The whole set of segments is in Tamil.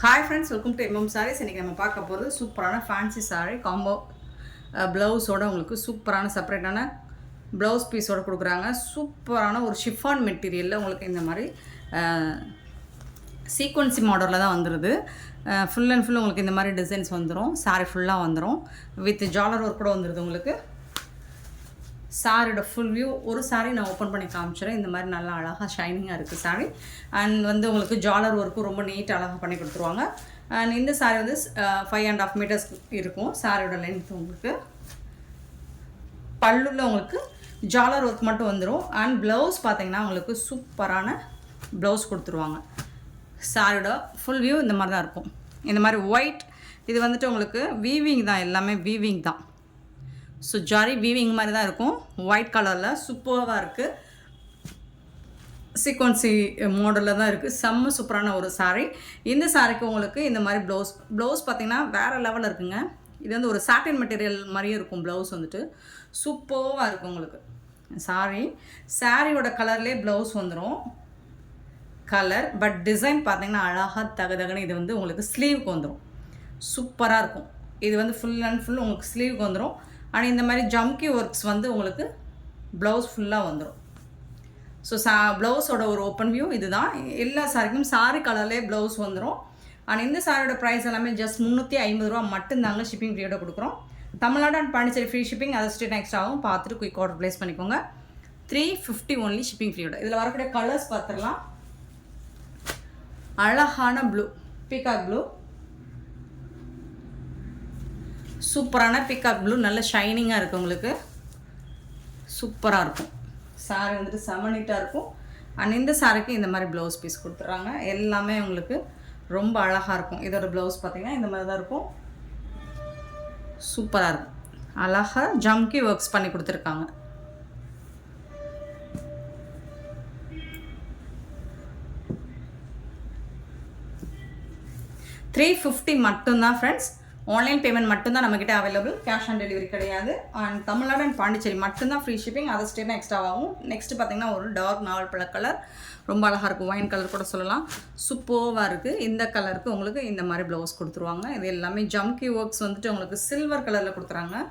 Hi friends, welcome to MM sarees. இன்றைக்கி நம்ம பார்க்க போகிறது சூப்பரான ஃபேன்சி சாரீ காம்போ ப்ளவுஸோட உங்களுக்கு சூப்பரான செப்பரேட்டான ப்ளவுஸ் பீஸோடு கொடுக்குறாங்க. சூப்பரான ஒரு ஷிஃபான் மெட்டீரியலில் உங்களுக்கு இந்த மாதிரி சீக்வன்சி மாடலில் தான் வந்துடுது. ஃபுல் அண்ட் ஃபுல் உங்களுக்கு இந்த மாதிரி டிசைன்ஸ் வந்துடும். சாரீ ஃபுல்லாக வந்துடும். வித் ஜாலர் ஒர்க் கூட வந்துடுது. உங்களுக்கு சாரியோட ஃபுல் வியூ ஒரு சாரீ நான் ஓப்பன் பண்ணி காமிச்சிடுறேன். இந்த மாதிரி நல்லா அழகாக ஷைனிங்காக இருக்குது சாரீ. அண்ட் வந்து உங்களுக்கு ஜாலர் ஒர்க்கும் ரொம்ப நீட் அழகாக பண்ணி கொடுத்துருவாங்க. அண்ட் இந்த சாரீ வந்து 5.5 மீட்டர்ஸ் இருக்கும் சாரியோட லென்த். உங்களுக்கு பல்லுல உங்களுக்கு ஜாலர் ஒர்க் மட்டும் வந்துடும். அண்ட் ப்ளவுஸ் பார்த்தீங்கன்னா உங்களுக்கு சூப்பரான ப்ளவுஸ் கொடுத்துருவாங்க. சாரியோட ஃபுல் வியூ இந்த மாதிரி தான் இருக்கும். இந்த மாதிரி ஒயிட் இது வந்துட்டு உங்களுக்கு வீவிங் தான், எல்லாமே வீவிங் தான். ஸோ ஜாரி வீவிங் மாதிரி தான் இருக்கும். ஒயிட் கலரில் சூப்பராக இருக்குது. சீக்வன்சி மாடலில் தான் இருக்குது. செம்ம சூப்பரான ஒரு சாரீ. இந்த சாரீக்கு உங்களுக்கு இந்த மாதிரி ப்ளவுஸ் பார்த்திங்கன்னா வேறு லெவலில் இருக்குங்க. இது வந்து ஒரு சாட்டின் மெட்டீரியல் மாதிரியே இருக்கும். ப்ளவுஸ் வந்துட்டு சூப்பராக இருக்கும் உங்களுக்கு. சாரியோட கலர்லேயே ப்ளவுஸ் வந்துடும். கலர் பட் டிசைன் பார்த்திங்கன்னா அழகாக தகதகன்னு இது வந்து உங்களுக்கு ஸ்லீவுக்கு வந்துடும். சூப்பராக இருக்கும். இது வந்து ஃபுல் அண்ட் ஃபுல் உங்களுக்கு ஸ்லீவுக்கு வந்துடும். ஆனால் இந்த மாதிரி ஜம்கி ஒர்க்ஸ் வந்து உங்களுக்கு ப்ளவுஸ் ஃபுல்லாக வந்துடும். ஸோ ப்ளவுஸோட ஒரு ஓப்பன் வியூ இது தான். எல்லா சாரிக்கும் சாரி கலர்லேயே ப்ளவுஸ் வந்துடும். ஆனால் இந்த சாரியோட ப்ரைஸ் எல்லாமே ஜஸ்ட் 350 ரூபா மட்டும்தாங்க. ஷிப்பிங் ஃப்ரீயோட கொடுக்குறோம். Tamil Nadu and Pondicherry free shipping. அதை ஸ்டேட் நெக்ஸ்ட் ஆகும். பார்த்துட்டு குயிக் ஆர்டர் ப்ளேஸ் பண்ணிக்கோங்க. 350 ஒன்லி ஷிப்பிங் ஃப்ரீயோட. இதில் வரக்கூடிய கலர்ஸ் பார்த்துடலாம். அழகான ப்ளூ, பீகாக் ப்ளூ, சூப்பரான பீகாக் ப்ளூ, நல்ல ஷைனிங்காக இருக்குது. உங்களுக்கு சூப்பராக இருக்கும். சாரீ வந்துட்டு செமனிட்டாக இருக்கும். அண்ட் இந்த சாரிக்கு இந்த மாதிரி ப்ளவுஸ் பீஸ் கொடுத்துட்றாங்க. எல்லாமே உங்களுக்கு ரொம்ப அழகாக இருக்கும். இதோட ப்ளவுஸ் பார்த்திங்கன்னா இந்த மாதிரி தான் இருக்கும். சூப்பராக இருக்கும். அழகாக ஜம்கி ஒர்க்ஸ் பண்ணி கொடுத்துருக்காங்க. $350 மட்டும்தான் ஃப்ரெண்ட்ஸ். ஆன்லைன் பேமெண்ட் மட்டும்தான் நம்மக்கிட்ட அவைலபிள். கேஷ் ஆன் டெலிவரி கிடையாது. அண்ட் தமிழ்நாடு அண்ட் பாண்டிச்சேரி மட்டும்தான் ஃப்ரீ ஷிப்பிங். அதை ஸ்டேட்னா எக்ஸ்ட்ரா ஆகும். நெக்ஸ்ட்டு பார்த்திங்கன்னா ஒரு டார்க் நாவல் பழ கலர், ரொம்ப அழகாக இருக்கும். ஒயின் கலர் கூட சொல்லலாம். சூப்பராக இருக்குது. இந்த கலருக்கு உங்களுக்கு இந்த மாதிரி ப்ளவுஸ் கொடுத்துருவாங்க. இது எல்லாமே ஜம்கி ஒர்க்ஸ் வந்துட்டு உங்களுக்கு சில்வர் கலரில் கொடுத்துறாங்க.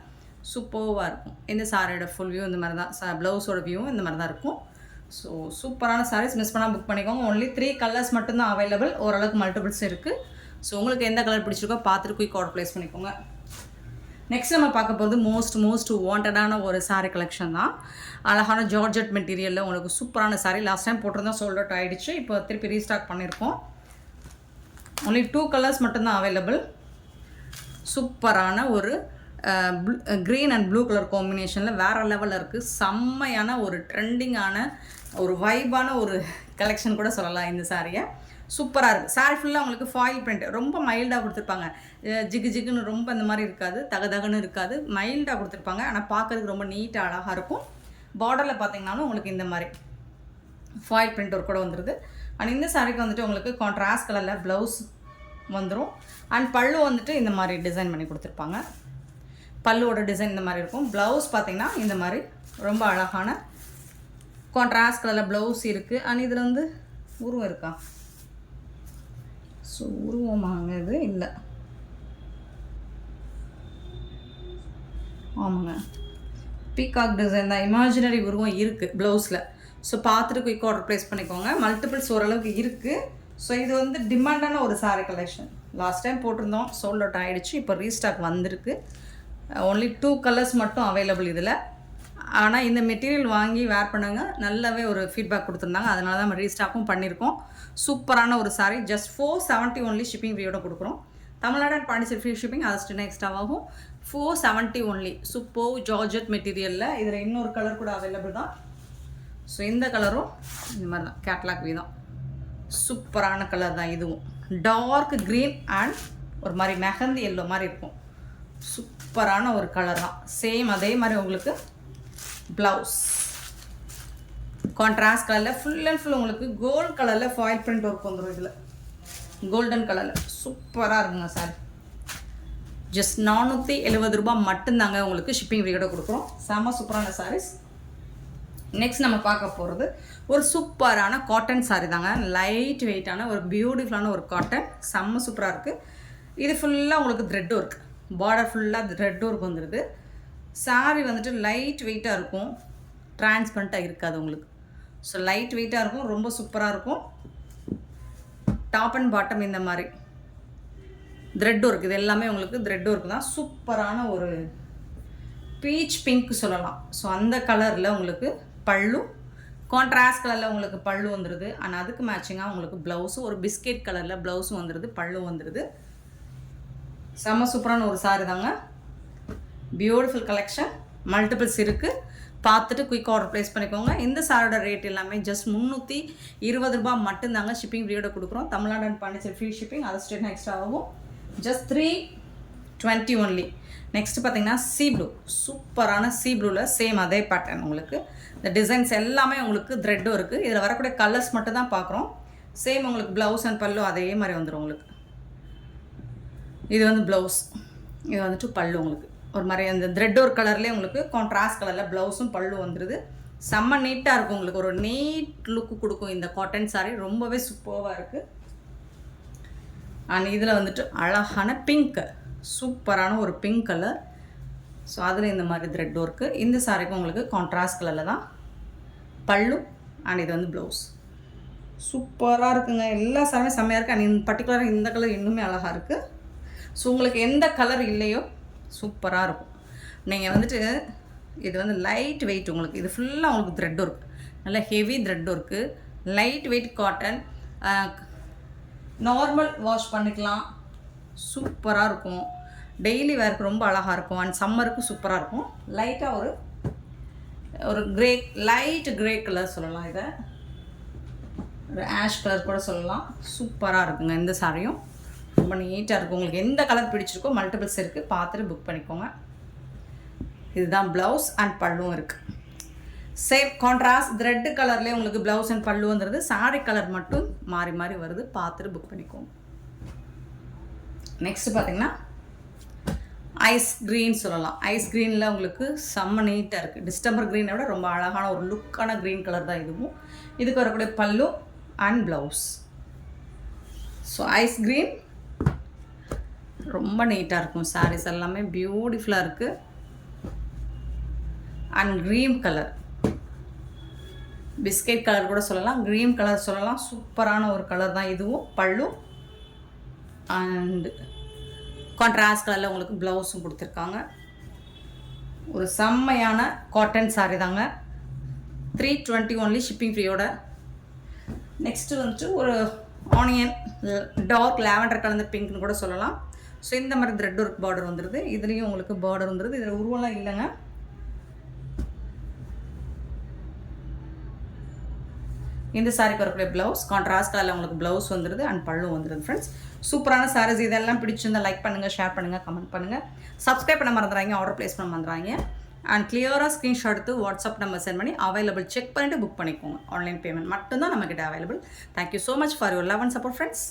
சூப்பராக இருக்கும். இந்த சாரியோட ஃபுல் வியூ இந்த மாதிரி தான். ப்ளவுஸோட வியூவும் இந்த மாதிரி தான் இருக்கும். ஸோ சூப்பரான சாரீஸ் மிஸ் பண்ணால் புக் பண்ணிக்கோங்க. ஒன்லி 3 கலர்ஸ் மட்டும்தான் அவைலபிள். ஓரளவுக்கு மல்டிபிள்ஸ் இருக்குது. ஸோ உங்களுக்கு எந்த கலர் பிடிச்சிருக்கோ பார்த்துட்டு குயிக் ஆர்டர் ப்ளேஸ் பண்ணிக்கோங்க. நெக்ஸ்ட் நம்ம பார்க்க போகிறது மோஸ்ட் வாண்டடான ஒரு சாரீ கலெக்ஷன் தான். அழகான ஜார்ஜெட் மெட்டீரியலில் உங்களுக்கு சூப்பரான சாரீ. லாஸ்ட் டைம் போட்டிருந்தோம், சோல்ட் அவுட் ஆகிடுச்சு. இப்போ திருப்பி ரீஸ்டாக் பண்ணியிருக்கோம். ஒன்லி 2 கலர்ஸ் மட்டும்தான் அவைலபிள். சூப்பரான ஒரு க்ரீன் அண்ட் ப்ளூ கலர் காம்பினேஷனில் வேறு லெவலில் இருக்குது. செம்மையான ஒரு ட்ரெண்டிங்கான ஒரு வைபான ஒரு கலெக்ஷன் கூட சொல்லலாம் இந்த சாரியை. சூப்பராக இருக்குது. சாரீ ஃபுல்லாக உங்களுக்கு ஃபாயில் பிரிண்ட் ரொம்ப மைல்டாக கொடுத்துருப்பாங்க. ஜிகு ஜிகுன்னு ரொம்ப இந்த மாதிரி இருக்காது, தகதகன்னு இருக்காது, மைல்டாக கொடுத்துருப்பாங்க. ஆனால் பார்க்குறதுக்கு ரொம்ப நீட்டாக அழகாக இருக்கும். பார்டரில் பார்த்தீங்கன்னாலும் உங்களுக்கு இந்த மாதிரி ஃபாயில் பிரிண்ட் ஒரு கூட வந்துடுது. அண்ட் இந்த சாரீக்கு வந்துட்டு உங்களுக்கு கான்ட்ராஸ்ட் கலரில் ப்ளவுஸ் வந்துடும். அண்ட் பல்லு வந்துட்டு இந்த மாதிரி டிசைன் பண்ணி கொடுத்துருப்பாங்க. பல்லுவோட டிசைன் இந்த மாதிரி இருக்கும். ப்ளவுஸ் பார்த்திங்கன்னா இந்த மாதிரி ரொம்ப அழகான கான்ட்ராஸ்ட் கலரில் ப்ளவுஸ் இருக்குது. அண்ட் இதில் வந்து உருவம் இருக்கா? ஸோ உருவமாங்க இது இல்லை, ஆமாங்க பீகாக் டிசைன் தான். இமேஜினரி உருவம் இருக்குது ப்ளவுஸில். ஸோ பார்த்துட்டு குயிக் ஆர்டர் ப்ளேஸ் பண்ணிக்கோங்க. மல்டிபிள்ஸ் ஓரளவுக்கு இருக்குது. ஸோ இது வந்து டிமாண்டான ஒரு சாரீ கலெக்ஷன். லாஸ்ட் டைம் போட்டிருந்தோம், சோல்ட் அவுட் ஆகிடுச்சு. இப்போ ரீஸ்டாக் வந்திருக்கு. ஒன்லி 2 கலர்ஸ் மட்டும் அவைலபிள் இதில். ஆனால் இந்த மெட்டீரியல் வாங்கி வேர் பண்ணுங்க, நல்லாவே ஒரு ஃபீட்பேக் கொடுத்துருந்தாங்க. அதனால தான் நம்ம ரீஸ்டாக்கும் பண்ணியிருக்கோம். சூப்பரான ஒரு சாரீ. ஜஸ்ட் 470 ஒன்லி ஷிப்பிங் ஃப்ரீயோட கொடுக்குறோம். Tamil Nadu and Pondicherry free shipping. அது ஸ்டில் எக்ஸ்ட்ராவாகும். 470 ஒன்லி. சூப்பர் ஜார்ஜெட் மெட்டீரியலில். இதில் இன்னொரு கலர் கூட அவைலபிள் தான். ஸோ இந்த கலரும் இந்த மாதிரி தான், கேட்லாக் தான். சூப்பரான கலர் தான் இதுவும். டார்க் க்ரீன் அண்ட் ஒரு மாதிரி மெஹந்தி எல்லோ மாதிரி இருக்கும். சூப்பரான ஒரு கலர் தான். சேம் அதே மாதிரி உங்களுக்கு ப்ளவுஸ் கான்ட்ராஸ்ட் கலரில் ஃபுல் அண்ட் ஃபுல் உங்களுக்கு கோல்டு கலரில் ஃபாயில் பிரிண்ட் ஒர்க் வந்துடும். இதில் கோல்டன் கலரில் சூப்பராக இருக்குங்க சார். ஜஸ்ட் 470 ரூபா மட்டும்தாங்க உங்களுக்கு ஷிப்பிங் ஃப்ரீயோட கொடுக்குறோம். செம்ம சூப்பரான சாரீஸ். நெக்ஸ்ட் நம்ம பார்க்க போகிறது ஒரு சூப்பரான காட்டன் சாரீ தாங்க. லைட் வெயிட்டான ஒரு பியூட்டிஃபுல்லான ஒரு காட்டன், செம்ம சூப்பராக இருக்குது. இது ஃபுல்லாக உங்களுக்கு த்ரெட் ஒர்க், பார்டர் ஃபுல்லாக த்ரெட் ஒர்க் வந்துடுது. சாரீ வந்துட்டு லைட் வெயிட்டாக இருக்கும், டிரான்ஸ்பரண்ட்டாக இருக்காது உங்களுக்கு. ஸோ லைட் வெயிட்டாக இருக்கும், ரொம்ப சூப்பராக இருக்கும். டாப் அண்ட் பாட்டம் இந்த மாதிரி த்ரெட் ஒர்க், இது எல்லாமே உங்களுக்கு த்ரெட் ஒர்க் தான். சூப்பரான ஒரு பீச் பிங்க் சொல்லலாம். ஸோ அந்த கலரில் உங்களுக்கு பல்லு, கான்ட்ராஸ்ட் கலரில் உங்களுக்கு பல்லு வந்துடுது. ஆனால் அதுக்கு மேட்சிங்காக உங்களுக்கு ப்ளவுஸும் ஒரு பிஸ்கெட் கலரில் ப்ளவுஸும் வந்துடுது, பல்லு வந்துடுது. செம்ம சூப்பரான ஒரு சாரி தாங்க. பியூட்டிஃபுல் கலெக்ஷன், மல்டிபிள்ஸ் இருக்குது. பார்த்துட்டு குயிக் ஆர்டர் ப்ளேஸ் பண்ணிக்கோங்க. இந்த சாரோட ரேட் எல்லாமே ஜஸ்ட் 320 ரூபா மட்டும்தாங்க. ஷிப்பிங் ஃப்ரீயோட கொடுக்குறோம். Tamil Nadu and Pondicherry free shipping, அது ஸ்டேட் எக்ஸ்ட்ரா ஆகும். Just 320 only. நெக்ஸ்ட் பார்த்தீங்கன்னா சீ ப்ளூ, சூப்பரான சீ ப்ளூவில் சேம் அதே பேட்டர்ன் உங்களுக்கு. இந்த டிசைன்ஸ் எல்லாமே உங்களுக்கு த்ரெட்டும் இருக்குது. இதில் வரக்கூடிய கலர்ஸ் மட்டும் தான் பார்க்குறோம். சேம் உங்களுக்கு ப்ளவுஸ் அண்ட் பல்லு அதே மாதிரி வந்துடும் உங்களுக்கு. இது வந்து ப்ளவுஸ், இது வந்துட்டு பல்லு உங்களுக்கு ஒரு மாதிரி அந்த த்ரெட் ஒரு கலர்லேயே உங்களுக்கு கான்ட்ராஸ்ட் கலரில் ப்ளவுஸும் பல்லு வந்துடுது. செம்ம நீட்டாக இருக்கும் உங்களுக்கு, ஒரு நீட் லுக்கு கொடுக்கும் இந்த காட்டன் சாரீ. ரொம்பவே சூப்பராக இருக்குது. அண்ட் இதில் வந்துட்டு அழகான பிங்க், சூப்பரான ஒரு பிங்க் கலர். ஸோ அதில் இந்த மாதிரி த்ரெட் ஒர்க்கு. இந்த சாரிக்கும் உங்களுக்கு கான்ட்ராஸ்ட் கலரில் தான் பல்லு அண்ட் இது வந்து ப்ளவுஸ். சூப்பராக இருக்குங்க, எல்லா சாரியுமே செம்மையாக இருக்குது. அண்ட் பர்டிகுலராக இந்த கலர் இன்னுமே அழகாக இருக்குது. ஸோ உங்களுக்கு எந்த கலர் இல்லையோ சூப்பராக இருக்கும். நீங்கள் வந்துட்டு இது வந்து லைட் வெயிட் உங்களுக்கு, இது ஃபுல்லாக உங்களுக்கு த்ரெட் ஒர்க், நல்ல heavy thread work, light weight cotton. Normal wash பண்ணிக்கலாம், சூப்பராக இருக்கும். டெய்லி வேருக்கு ரொம்ப அழகாக இருக்கும். அண்ட் சம்மருக்கு சூப்பராக இருக்கும். லைட்டாக ஒரு கிரே, லைட் கிரே கலர் சொல்லலாம், இதை ஒரு ஆஷ் கலர் கூட சொல்லலாம். சூப்பராக இருக்குங்க இந்த சாரியும், ரொம்ப நீட்டாக இருக்கும். உங்களுக்கு எந்த கலர் பிடிச்சிருக்கோ மல்டிபிள்ஸ் இருக்குது, பார்த்துட்டு புக் பண்ணிக்கோங்க. இதுதான் ப்ளவுஸ் அண்ட் பல்லும் இருக்குது. சேம் கான்ட்ராஸ்ட் த்ரெட் கலர்லேயே உங்களுக்கு ப்ளவுஸ் அண்ட் பல்லு வந்துடுது. சாரி கலர் மட்டும் மாறி மாறி வருது, பார்த்துட்டு புக் பண்ணிக்கோங்க. நெக்ஸ்ட் பார்த்தீங்கன்னா ஐஸ் க்ரீன் சொல்லலாம். ஐஸ் க்ரீனில் உங்களுக்கு செம்ம நீட்டாக இருக்குது. டிஸ்டம்பர் க்ரீனை விட ரொம்ப அழகான ஒரு லுக்கான க்ரீன் கலர் தான் இதுவும். இதுக்கு வரக்கூடிய pallu and blouse. So ice green ரொம்ப நீட்டாக இருக்கும். சாரீஸ் எல்லாமே பியூட்டிஃபுல்லாக இருக்குது. And green colour, biscuit colour கூட சொல்லலாம், க்ரீன் கலர் சொல்லலாம். சூப்பரான ஒரு கலர் தான் இதுவும். பல்லு அண்டு கான்ட்ராஸ்ட் கலரில் உங்களுக்கு ப்ளவுஸும் கொடுத்துருக்காங்க. ஒரு செம்மையான காட்டன் சாரீ தாங்க. 320 ஒன்லி ஷிப்பிங் ஃப்ரீயோட. நெக்ஸ்ட்டு வந்துட்டு ஒரு ஆனியன் டார்க் லாவெண்டர் கலந்த பிங்க்னு கூட சொல்லலாம். ஸோ இந்த மாதிரி த்ரெட் ஒர்க் பார்டர் வந்துடுது. இதுலேயும் உங்களுக்கு பார்டர் வந்துடுது. இதில் உருவம்லாம் இல்லைங்க. இந்த சாரிக்கு வரக்கூடிய ப்ளவுஸ் கான்ட்ராஸ்ட் கலரில் உங்களுக்கு ப்ளவுஸ் வந்துடுது அண்ட் பல்லு வந்துடுது. ஃப்ரெண்ட்ஸ், சூப்பரான சாரீஸ் இதெல்லாம் பிடிச்சிருந்தால் லைக் பண்ணுங்கள், ஷேர் பண்ணுங்கள், கமெண்ட் பண்ணுங்கள், சப்ஸ்கிரைப் பண்ண மறந்துடாங்க, ஆர்டர் ப்ளேஸ் பண்ண மறந்துடாங்க. அண்ட் கிளியராக ஸ்க்ரீன்ஷாட் எடுத்து வாட்ஸ்அப் நம்பர் சென்ட் பண்ணி அவைலபிள் செக் பண்ணிவிட்டு புக் பண்ணிக்கோங்க. ஆன்லைன் பேமெண்ட் மட்டும்தான் நம்மக்கிட்ட available. Thank you so much for your love and support friends.